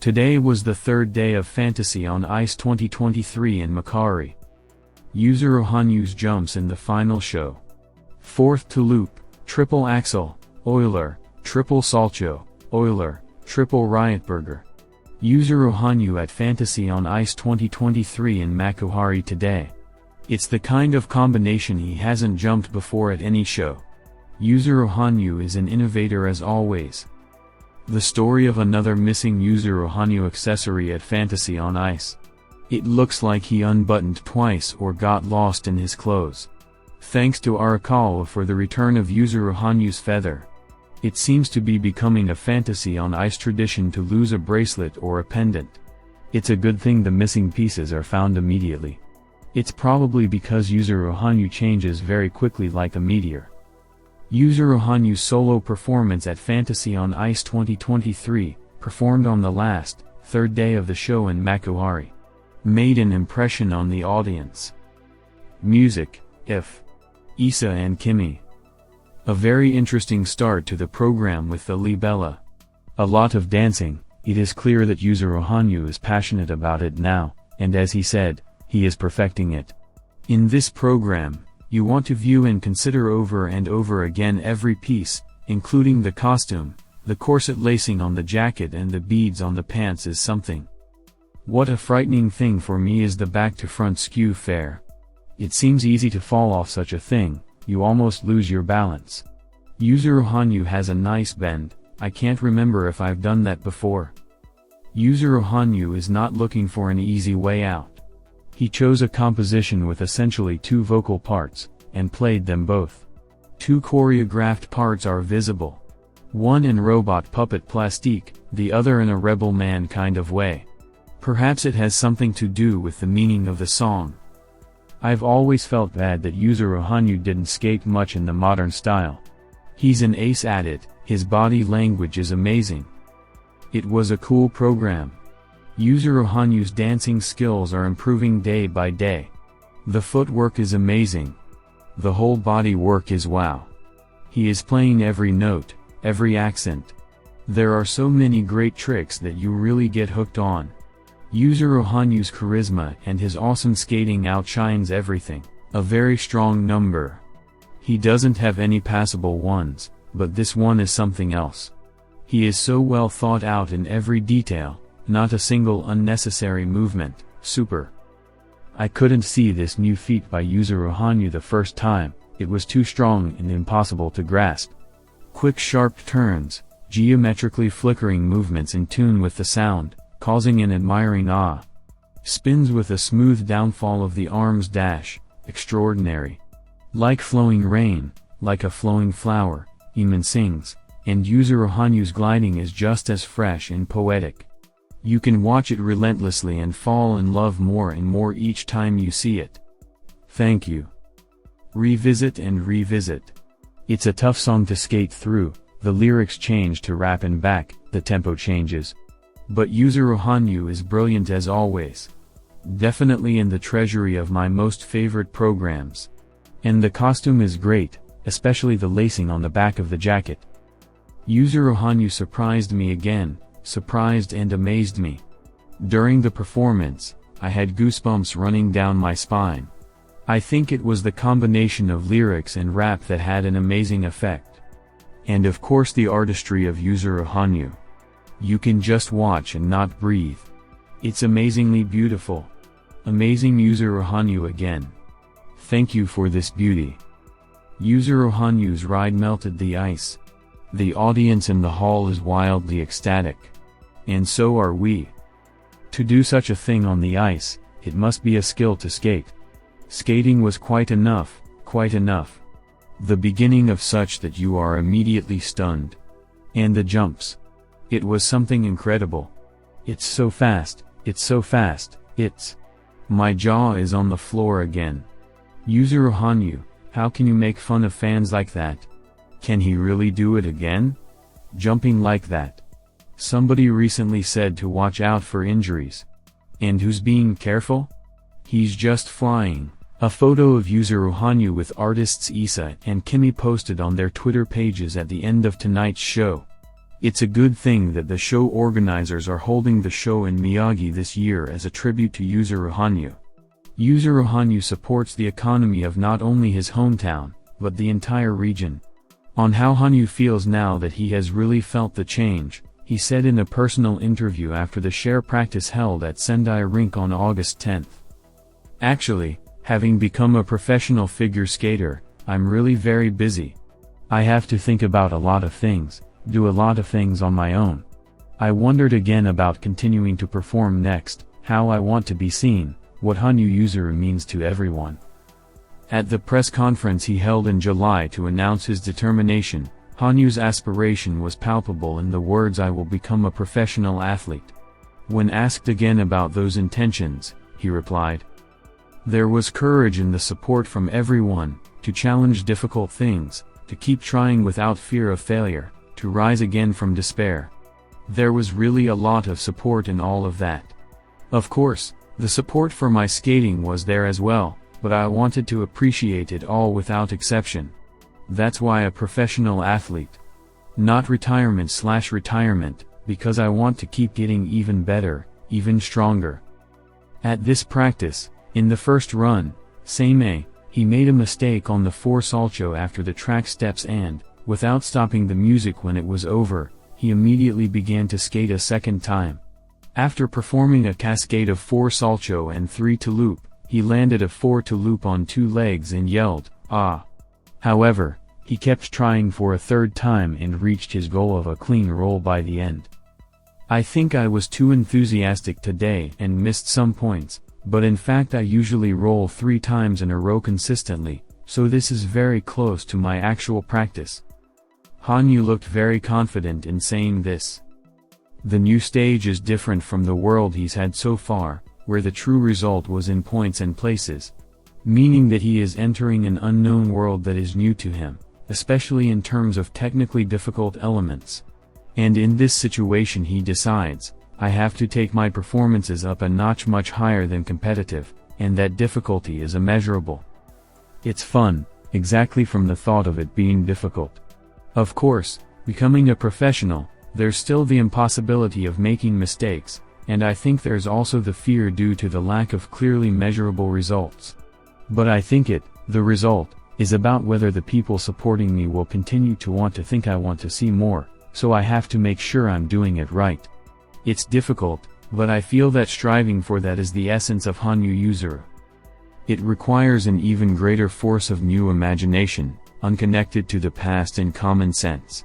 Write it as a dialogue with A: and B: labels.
A: Today was the third day of Fantasy on Ice 2023 in Makuhari. Yuzuru Hanyu's jumps in the final show. Fourth to loop, triple Axel, Euler, triple Salchow, Euler, triple Ritberger. Yuzuru Hanyu at Fantasy on Ice 2023 in Makuhari today. It's the kind of combination he hasn't jumped before at any show. Yuzuru Hanyu is an innovator as always. The story of another missing Yuzuru Hanyu accessory at Fantasy on Ice. It looks like he unbuttoned twice or got lost in his clothes. Thanks to Arakawa for the return of Yuzuru Hanyu's feather. It seems to be becoming a Fantasy on Ice tradition to lose a bracelet or a pendant. It's a good thing the missing pieces are found immediately. It's probably because Yuzuru Hanyu changes very quickly like a meteor. Yuzuru Hanyu's solo performance at Fantasy on Ice 2023, performed on the last, third day of the show in Makuhari, made an impression on the audience. Music, If. Issa and Kimi. A very interesting start to the program with the libella. A lot of dancing. It is clear that Yuzuru Hanyu is passionate about it now, and as he said, he is perfecting it. In this program, you want to view and consider over and over again every piece, including the costume, the corset lacing on the jacket and the beads on the pants is something. What a frightening thing for me is the back-to-front skew fair. It seems easy to fall off such a thing, you almost lose your balance. Yuzuru Hanyu has a nice bend, I can't remember if I've done that before. Yuzuru Hanyu is not looking for an easy way out. He chose a composition with essentially two vocal parts, and played them both. Two choreographed parts are visible. One in robot puppet plastique, the other in a rebel man kind of way. Perhaps it has something to do with the meaning of the song. I've always felt bad that Yuzuru Hanyu didn't skate much in the modern style. He's an ace at it, his body language is amazing. It was a cool program. Yuzuru Hanyu's dancing skills are improving day by day. The footwork is amazing. The whole body work is wow. He is playing every note, every accent. There are so many great tricks that you really get hooked on. Yuzuru Hanyu's charisma and his awesome skating outshines everything. A very strong number. He doesn't have any passable ones, but this one is something else. He is so well thought out in every detail. Not a single unnecessary movement, super. I couldn't see this new feat by Yuzuru Hanyu the first time, it was too strong and impossible to grasp. Quick sharp turns, geometrically flickering movements in tune with the sound, causing an admiring awe. Spins with a smooth downfall of the arms dash, extraordinary. Like flowing rain, like a flowing flower, Iman sings, and Yuzuru Hanyu's gliding is just as fresh and poetic. You can watch it relentlessly and fall in love more and more each time you see it. Thank you. Revisit and revisit. It's a tough song to skate through, the lyrics change to rap and back, the tempo changes. But Yuzuru Hanyu is brilliant as always. Definitely in the treasury of my most favorite programs. And the costume is great, especially the lacing on the back of the jacket. Yuzuru Hanyu surprised me again. Surprised and amazed me. During the performance, I had goosebumps running down my spine. I think it was the combination of lyrics and rap that had an amazing effect. And of course the artistry of Yuzuru Hanyu. You can just watch and not breathe. It's amazingly beautiful. Amazing Yuzuru Hanyu again. Thank you for this beauty. Yuzuru Hanyu's ride melted the ice. The audience in the hall is wildly ecstatic. And so are we. To do such a thing on the ice, it must be a skill to skate. Skating was quite enough, quite enough. The beginning of such that you are immediately stunned. And the jumps. It was something incredible. It's so fast, it's so fast, it's... My jaw is on the floor again. Yuzuru Hanyu, how can you make fun of fans like that? Can he really do it again? Jumping like that. Somebody recently said to watch out for injuries. And who's being careful? He's just flying. A photo of Yuzuru Hanyu with artists Issa and Kimi posted on their Twitter pages at the end of tonight's show. It's a good thing that the show organizers are holding the show in Miyagi this year as a tribute to Yuzuru Hanyu. Yuzuru Hanyu supports the economy of not only his hometown, but the entire region. On how Hanyu feels now that he has really felt the change, he said in a personal interview after the share practice held at Sendai Rink on August 10th. Actually, having become a professional figure skater, I'm really very busy. I have to think about a lot of things, do a lot of things on my own. I wondered again about continuing to perform next, how I want to be seen, what Hanyu Yuzuru means to everyone. At the press conference he held in July to announce his determination, Hanyu's aspiration was palpable in the words "I will become a professional athlete." When asked again about those intentions, he replied, "There was courage in the support from everyone, to challenge difficult things, to keep trying without fear of failure, to rise again from despair. There was really a lot of support in all of that. Of course, the support for my skating was there as well, but I wanted to appreciate it all without exception. That's why a professional athlete. Not retirement, because I want to keep getting even better, even stronger." At this practice, in the first run, Seimei, he made a mistake on the 4 Salchow after the track steps and, without stopping the music when it was over, he immediately began to skate a second time. After performing a cascade of 4 Salchow and 3 to loop, he landed a 4 to loop on 2 legs and yelled, "Ah!" However, he kept trying for a third time and reached his goal of a clean roll by the end. "I think I was too enthusiastic today and missed some points, but in fact I usually roll 3 times in a row consistently, so this is very close to my actual practice." Hanyu looked very confident in saying this. The new stage is different from the world he's had so far, where the true result was in points and places. Meaning that he is entering an unknown world that is new to him, especially in terms of technically difficult elements. And in this situation he decides, I have to take my performances up a notch much higher than competitive, and that difficulty is immeasurable. It's fun, exactly from the thought of it being difficult. Of course, becoming a professional, there's still the impossibility of making mistakes, and I think there's also the fear due to the lack of clearly measurable results. But I think the result, is about whether the people supporting me will continue to want to think I want to see more, so I have to make sure I'm doing it right. It's difficult, but I feel that striving for that is the essence of Hanyu Yuzuru. It requires an even greater force of new imagination, unconnected to the past and common sense.